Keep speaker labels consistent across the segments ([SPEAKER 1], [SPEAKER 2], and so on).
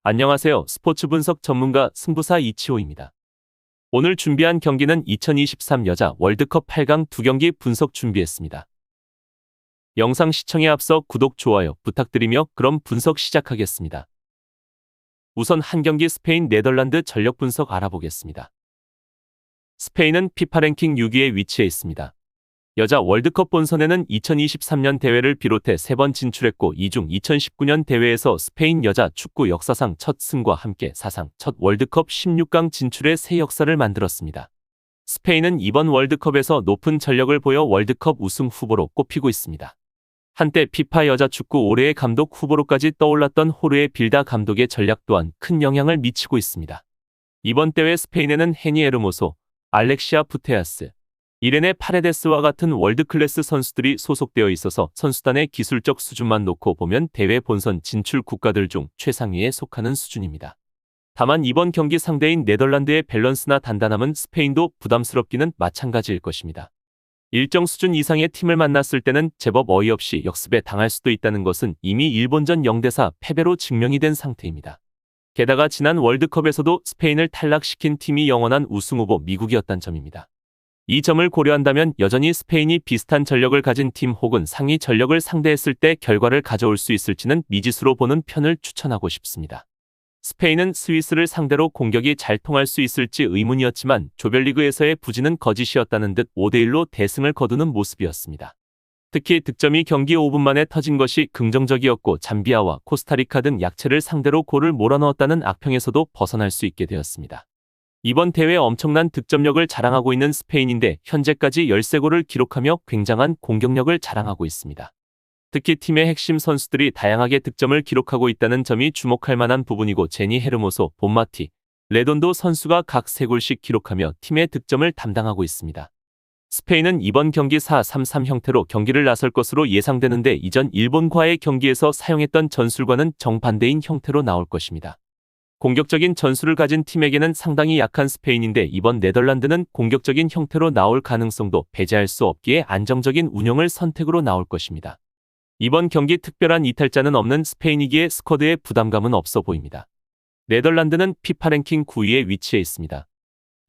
[SPEAKER 1] 안녕하세요. 스포츠 분석 전문가 승부사 이치호입니다. 오늘 준비한 경기는 2023 여자 월드컵 8강 두 경기 분석 준비했습니다. 영상 시청에 앞서 구독, 좋아요 부탁드리며 그럼 분석 시작하겠습니다. 우선 한 경기 스페인 네덜란드 전력 분석 알아보겠습니다. 스페인은 피파 랭킹 6위에 위치해 있습니다. 여자 월드컵 본선에는 2023년 대회를 비롯해 3번 진출했고 이 중 2019년 대회에서 스페인 여자 축구 역사상 첫 승과 함께 사상 첫 월드컵 16강 진출의 새 역사를 만들었습니다. 스페인은 이번 월드컵에서 높은 전력을 보여 월드컵 우승 후보로 꼽히고 있습니다. 한때 피파 여자 축구 올해의 감독 후보로까지 떠올랐던 호르헤 빌다 감독의 전략 또한 큰 영향을 미치고 있습니다. 이번 대회 스페인에는 헤니 에르모소, 알렉시아 푸테아스, 이레네 파레데스와 같은 월드클래스 선수들이 소속되어 있어서 선수단의 기술적 수준만 놓고 보면 대회 본선 진출 국가들 중 최상위에 속하는 수준입니다. 다만 이번 경기 상대인 네덜란드의 밸런스나 단단함은 스페인도 부담스럽기는 마찬가지일 것입니다. 일정 수준 이상의 팀을 만났을 때는 제법 어이없이 역습에 당할 수도 있다는 것은 이미 일본전 0대4 패배로 증명이 된 상태입니다. 게다가 지난 월드컵에서도 스페인을 탈락시킨 팀이 영원한 우승 후보 미국이었단 점입니다. 이 점을 고려한다면 여전히 스페인이 비슷한 전력을 가진 팀 혹은 상위 전력을 상대했을 때 결과를 가져올 수 있을지는 미지수로 보는 편을 추천하고 싶습니다. 스페인은 스위스를 상대로 공격이 잘 통할 수 있을지 의문이었지만 조별리그에서의 부진은 거짓이었다는 듯 5대1로 대승을 거두는 모습이었습니다. 특히 득점이 경기 5분 만에 터진 것이 긍정적이었고 잠비아와 코스타리카 등 약체를 상대로 골을 몰아넣었다는 악평에서도 벗어날 수 있게 되었습니다. 이번 대회 엄청난 득점력을 자랑하고 있는 스페인인데 현재까지 13골을 기록하며 굉장한 공격력을 자랑하고 있습니다. 특히 팀의 핵심 선수들이 다양하게 득점을 기록하고 있다는 점이 주목할 만한 부분이고 제니 헤르모소, 본마티, 레돈도 선수가 각 3골씩 기록하며 팀의 득점을 담당하고 있습니다. 스페인은 이번 경기 4-3-3 형태로 경기를 나설 것으로 예상되는데 이전 일본과의 경기에서 사용했던 전술과는 정반대인 형태로 나올 것입니다. 공격적인 전술을 가진 팀에게는 상당히 약한 스페인인데 이번 네덜란드는 공격적인 형태로 나올 가능성도 배제할 수 없기에 안정적인 운영을 선택으로 나올 것입니다. 이번 경기 특별한 이탈자는 없는 스페인이기에 스쿼드에 부담감은 없어 보입니다. 네덜란드는 피파 랭킹 9위에 위치해 있습니다.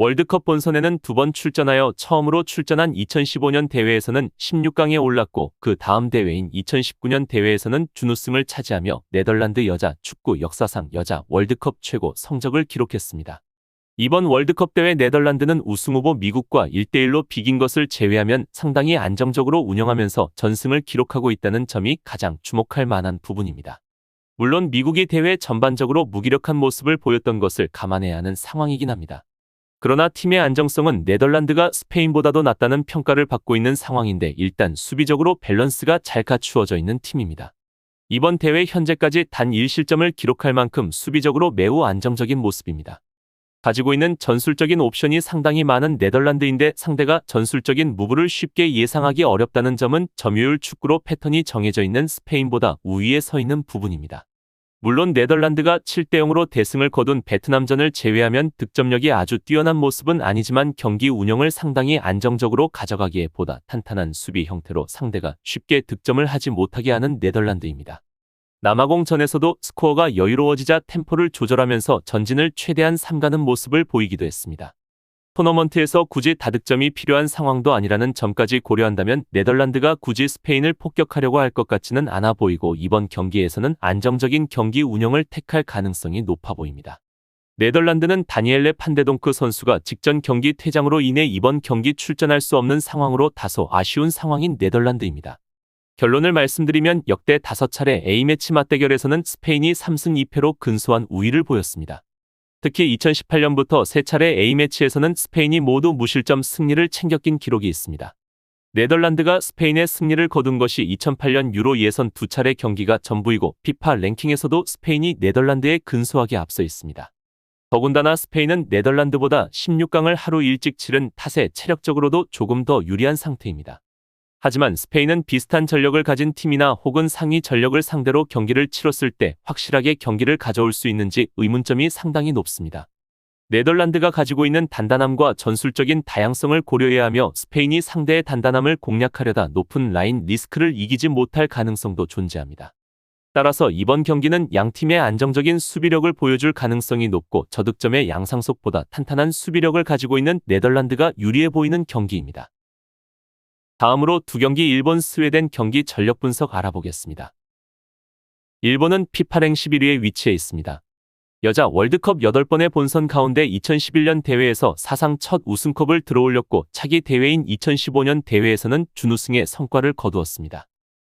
[SPEAKER 1] 월드컵 본선에는 2번 출전하여 처음으로 출전한 2015년 대회에서는 16강에 올랐고 그 다음 대회인 2019년 대회에서는 준우승을 차지하며 네덜란드 여자 축구 역사상 여자 월드컵 최고 성적을 기록했습니다. 이번 월드컵 대회 네덜란드는 우승 후보 미국과 1대1로 비긴 것을 제외하면 상당히 안정적으로 운영하면서 전승을 기록하고 있다는 점이 가장 주목할 만한 부분입니다. 물론 미국이 대회 전반적으로 무기력한 모습을 보였던 것을 감안해야 하는 상황이긴 합니다. 그러나 팀의 안정성은 네덜란드가 스페인보다도 낮다는 평가를 받고 있는 상황인데 일단 수비적으로 밸런스가 잘 갖추어져 있는 팀입니다. 이번 대회 현재까지 단 1실점을 기록할 만큼 수비적으로 매우 안정적인 모습입니다. 가지고 있는 전술적인 옵션이 상당히 많은 네덜란드인데 상대가 전술적인 무브를 쉽게 예상하기 어렵다는 점은 점유율 축구로 패턴이 정해져 있는 스페인보다 우위에 서 있는 부분입니다. 물론 네덜란드가 7대0으로 대승을 거둔 베트남전을 제외하면 득점력이 아주 뛰어난 모습은 아니지만 경기 운영을 상당히 안정적으로 가져가기에 보다 탄탄한 수비 형태로 상대가 쉽게 득점을 하지 못하게 하는 네덜란드입니다. 남아공전에서도 스코어가 여유로워지자 템포를 조절하면서 전진을 최대한 삼가는 모습을 보이기도 했습니다. 토너먼트에서 굳이 다득점이 필요한 상황도 아니라는 점까지 고려한다면 네덜란드가 굳이 스페인을 폭격하려고 할 것 같지는 않아 보이고 이번 경기에서는 안정적인 경기 운영을 택할 가능성이 높아 보입니다. 네덜란드는 다니엘레 판데동크 선수가 직전 경기 퇴장으로 인해 이번 경기 출전할 수 없는 상황으로 다소 아쉬운 상황인 네덜란드입니다. 결론을 말씀드리면 역대 5차례 A매치 맞대결에서는 스페인이 3승 2패로 근소한 우위를 보였습니다. 특히 2018년부터 3차례 A매치에서는 스페인이 모두 무실점 승리를 챙겼긴 기록이 있습니다. 네덜란드가 스페인의 승리를 거둔 것이 2008년 유로 예선 2차례 경기가 전부이고 피파 랭킹에서도 스페인이 네덜란드에 근소하게 앞서 있습니다. 더군다나 스페인은 네덜란드보다 16강을 하루 일찍 치른 탓에 체력적으로도 조금 더 유리한 상태입니다. 하지만 스페인은 비슷한 전력을 가진 팀이나 혹은 상위 전력을 상대로 경기를 치렀을 때 확실하게 경기를 가져올 수 있는지 의문점이 상당히 높습니다. 네덜란드가 가지고 있는 단단함과 전술적인 다양성을 고려해야 하며 스페인이 상대의 단단함을 공략하려다 높은 라인 리스크를 이기지 못할 가능성도 존재합니다. 따라서 이번 경기는 양팀의 안정적인 수비력을 보여줄 가능성이 높고 저득점의 양상속보다 탄탄한 수비력을 가지고 있는 네덜란드가 유리해 보이는 경기입니다. 다음으로 두 경기 일본 스웨덴 경기 전력 분석 알아보겠습니다. 일본은 피파 랭 11위에 위치해 있습니다. 여자 월드컵 8번의 본선 가운데 2011년 대회에서 사상 첫 우승컵을 들어올렸고 차기 대회인 2015년 대회에서는 준우승의 성과를 거두었습니다.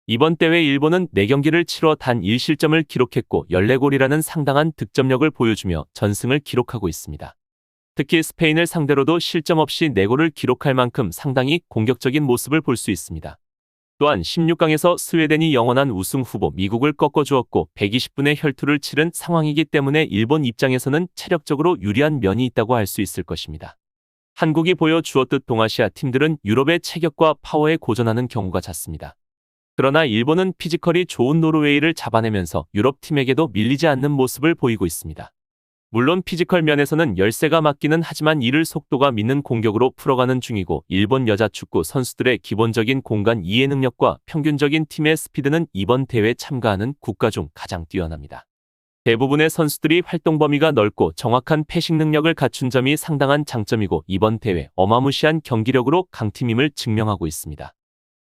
[SPEAKER 1] 이번 대회 일본은 4경기를 치러 단 1실점을 기록했고 14골이라는 상당한 득점력을 보여주며 전승을 기록하고 있습니다. 특히 스페인을 상대로도 실점 없이 4골을 기록할 만큼 상당히 공격적인 모습을 볼 수 있습니다. 또한 16강에서 스웨덴이 영원한 우승 후보 미국을 꺾어주었고 120분의 혈투를 치른 상황이기 때문에 일본 입장에서는 체력적으로 유리한 면이 있다고 할 수 있을 것입니다. 한국이 보여주었듯 동아시아 팀들은 유럽의 체격과 파워에 고전하는 경우가 잦습니다. 그러나 일본은 피지컬이 좋은 노르웨이를 잡아내면서 유럽 팀에게도 밀리지 않는 모습을 보이고 있습니다. 물론 피지컬 면에서는 열세가 맞기는 하지만 이를 속도가 믿는 공격으로 풀어가는 중이고 일본 여자 축구 선수들의 기본적인 공간 이해 능력과 평균적인 팀의 스피드는 이번 대회에 참가하는 국가 중 가장 뛰어납니다. 대부분의 선수들이 활동 범위가 넓고 정확한 패싱 능력을 갖춘 점이 상당한 장점이고 이번 대회 어마무시한 경기력으로 강팀임을 증명하고 있습니다.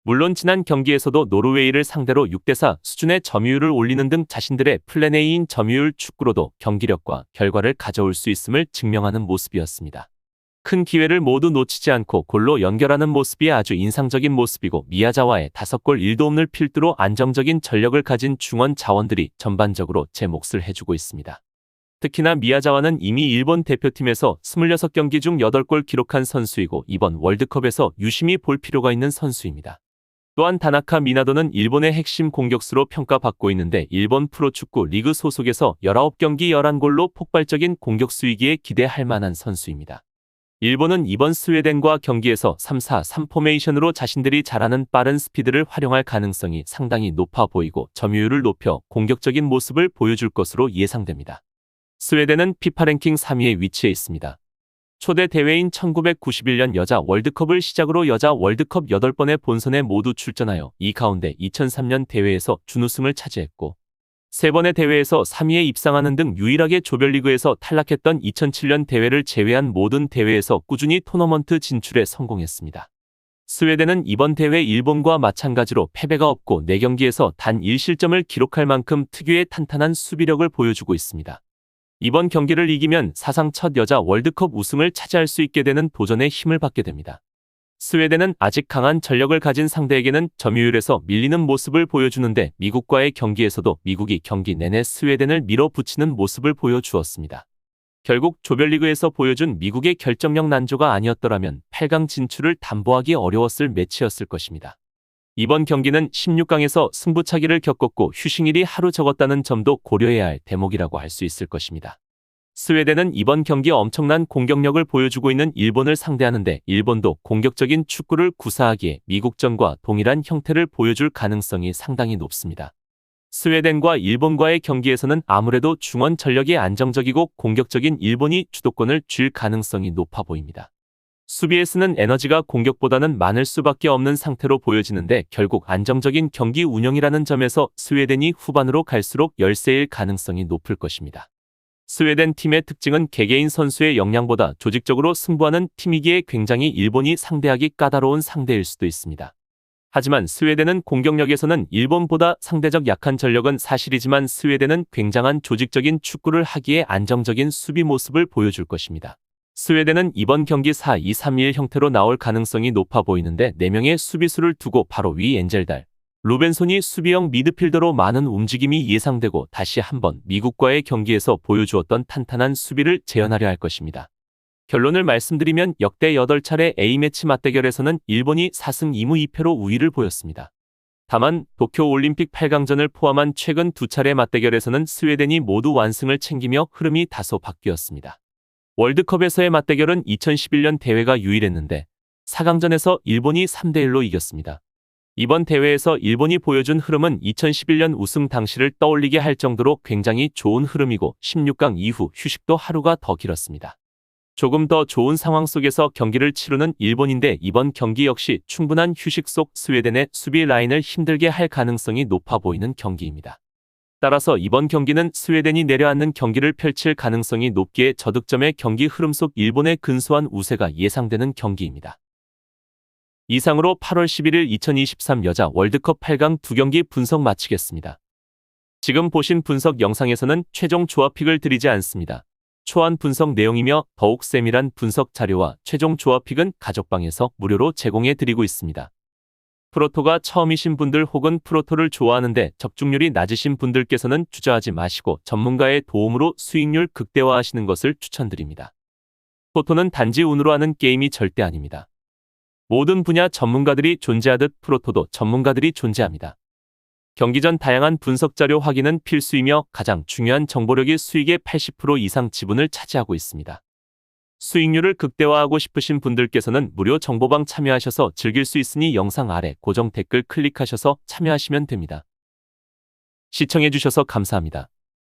[SPEAKER 1] 물론 지난 경기에서도 노르웨이를 상대로 6대4 수준의 점유율을 올리는 등 자신들의 플랜 A인 점유율 축구로도 경기력과 결과를 가져올 수 있음을 증명하는 모습이었습니다. 큰 기회를 모두 놓치지 않고 골로 연결하는 모습이 아주 인상적인 모습이고 미야자와의 5골 1도 없는 필두로 안정적인 전력을 가진 중원 자원들이 전반적으로 제 몫을 해주고 있습니다. 특히나 미야자와는 이미 일본 대표팀에서 26경기 중 8골 기록한 선수이고 이번 월드컵에서 유심히 볼 필요가 있는 선수입니다. 또한 다나카 미나도는 일본의 핵심 공격수로 평가받고 있는데 일본 프로축구 리그 소속에서 19경기 11골로 폭발적인 공격수이기에 기대할 만한 선수입니다. 일본은 이번 스웨덴과 경기에서 3-4-3 포메이션으로 자신들이 잘하는 빠른 스피드를 활용할 가능성이 상당히 높아 보이고 점유율을 높여 공격적인 모습을 보여줄 것으로 예상됩니다. 스웨덴은 피파 랭킹 3위에 위치해 있습니다. 초대 대회인 1991년 여자 월드컵을 시작으로 여자 월드컵 8번의 본선에 모두 출전하여 이 가운데 2003년 대회에서 준우승을 차지했고 3번의 대회에서 3위에 입상하는 등 유일하게 조별리그에서 탈락했던 2007년 대회를 제외한 모든 대회에서 꾸준히 토너먼트 진출에 성공했습니다. 스웨덴은 이번 대회 일본과 마찬가지로 패배가 없고 4경기에서 단 1실점을 기록할 만큼 특유의 탄탄한 수비력을 보여주고 있습니다. 이번 경기를 이기면 사상 첫 여자 월드컵 우승을 차지할 수 있게 되는 도전의 힘을 받게 됩니다. 스웨덴은 아직 강한 전력을 가진 상대에게는 점유율에서 밀리는 모습을 보여주는데 미국과의 경기에서도 미국이 경기 내내 스웨덴을 밀어붙이는 모습을 보여주었습니다. 결국 조별리그에서 보여준 미국의 결정력 난조가 아니었더라면 8강 진출을 담보하기 어려웠을 매치였을 것입니다. 이번 경기는 16강에서 승부차기를 겪었고 휴식일이 하루 적었다는 점도 고려해야 할 대목이라고 할 수 있을 것입니다. 스웨덴은 이번 경기 엄청난 공격력을 보여주고 있는 일본을 상대하는데 일본도 공격적인 축구를 구사하기에 미국전과 동일한 형태를 보여줄 가능성이 상당히 높습니다. 스웨덴과 일본과의 경기에서는 아무래도 중원 전력이 안정적이고 공격적인 일본이 주도권을 쥘 가능성이 높아 보입니다. 수비에 쓰는 에너지가 공격보다는 많을 수밖에 없는 상태로 보여지는데 결국 안정적인 경기 운영이라는 점에서 스웨덴이 후반으로 갈수록 열세일 가능성이 높을 것입니다. 스웨덴 팀의 특징은 개개인 선수의 역량보다 조직적으로 승부하는 팀이기에 굉장히 일본이 상대하기 까다로운 상대일 수도 있습니다. 하지만 스웨덴은 공격력에서는 일본보다 상대적 약한 전력은 사실이지만 스웨덴은 굉장한 조직적인 축구를 하기에 안정적인 수비 모습을 보여줄 것입니다. 스웨덴은 이번 경기 4-2-3-1 형태로 나올 가능성이 높아 보이는데 4명의 수비수를 두고 바로 위 엔젤달, 루벤손이 수비형 미드필더로 많은 움직임이 예상되고 다시 한번 미국과의 경기에서 보여주었던 탄탄한 수비를 재현하려 할 것입니다. 결론을 말씀드리면 역대 8차례 A매치 맞대결에서는 일본이 4승 2무 2패로 우위를 보였습니다. 다만 도쿄올림픽 8강전을 포함한 최근 2차례 맞대결에서는 스웨덴이 모두 완승을 챙기며 흐름이 다소 바뀌었습니다. 월드컵에서의 맞대결은 2011년 대회가 유일했는데 4강전에서 일본이 3대1로 이겼습니다. 이번 대회에서 일본이 보여준 흐름은 2011년 우승 당시를 떠올리게 할 정도로 굉장히 좋은 흐름이고 16강 이후 휴식도 하루가 더 길었습니다. 조금 더 좋은 상황 속에서 경기를 치르는 일본인데 이번 경기 역시 충분한 휴식 속 스웨덴의 수비 라인을 힘들게 할 가능성이 높아 보이는 경기입니다. 따라서 이번 경기는 스웨덴이 내려앉는 경기를 펼칠 가능성이 높기에 저득점의 경기 흐름 속 일본의 근소한 우세가 예상되는 경기입니다. 이상으로 8월 11일 2023 여자 월드컵 8강 2경기 분석 마치겠습니다. 지금 보신 분석 영상에서는 최종 조합픽을 드리지 않습니다. 초안 분석 내용이며 더욱 세밀한 분석 자료와 최종 조합픽은 가족방에서 무료로 제공해 드리고 있습니다. 프로토가 처음이신 분들 혹은 프로토를 좋아하는데 적중률이 낮으신 분들께서는 주저하지 마시고 전문가의 도움으로 수익률 극대화하시는 것을 추천드립니다. 토토는 단지 운으로 하는 게임이 절대 아닙니다. 모든 분야 전문가들이 존재하듯 프로토도 전문가들이 존재합니다. 경기 전 다양한 분석 자료 확인은 필수이며 가장 중요한 정보력이 수익의 80% 이상 지분을 차지하고 있습니다. 수익률을 극대화하고 싶으신 분들께서는 무료 정보방 참여하셔서 즐길 수 있으니 영상 아래 고정 댓글 클릭하셔서 참여하시면 됩니다. 시청해주셔서 감사합니다.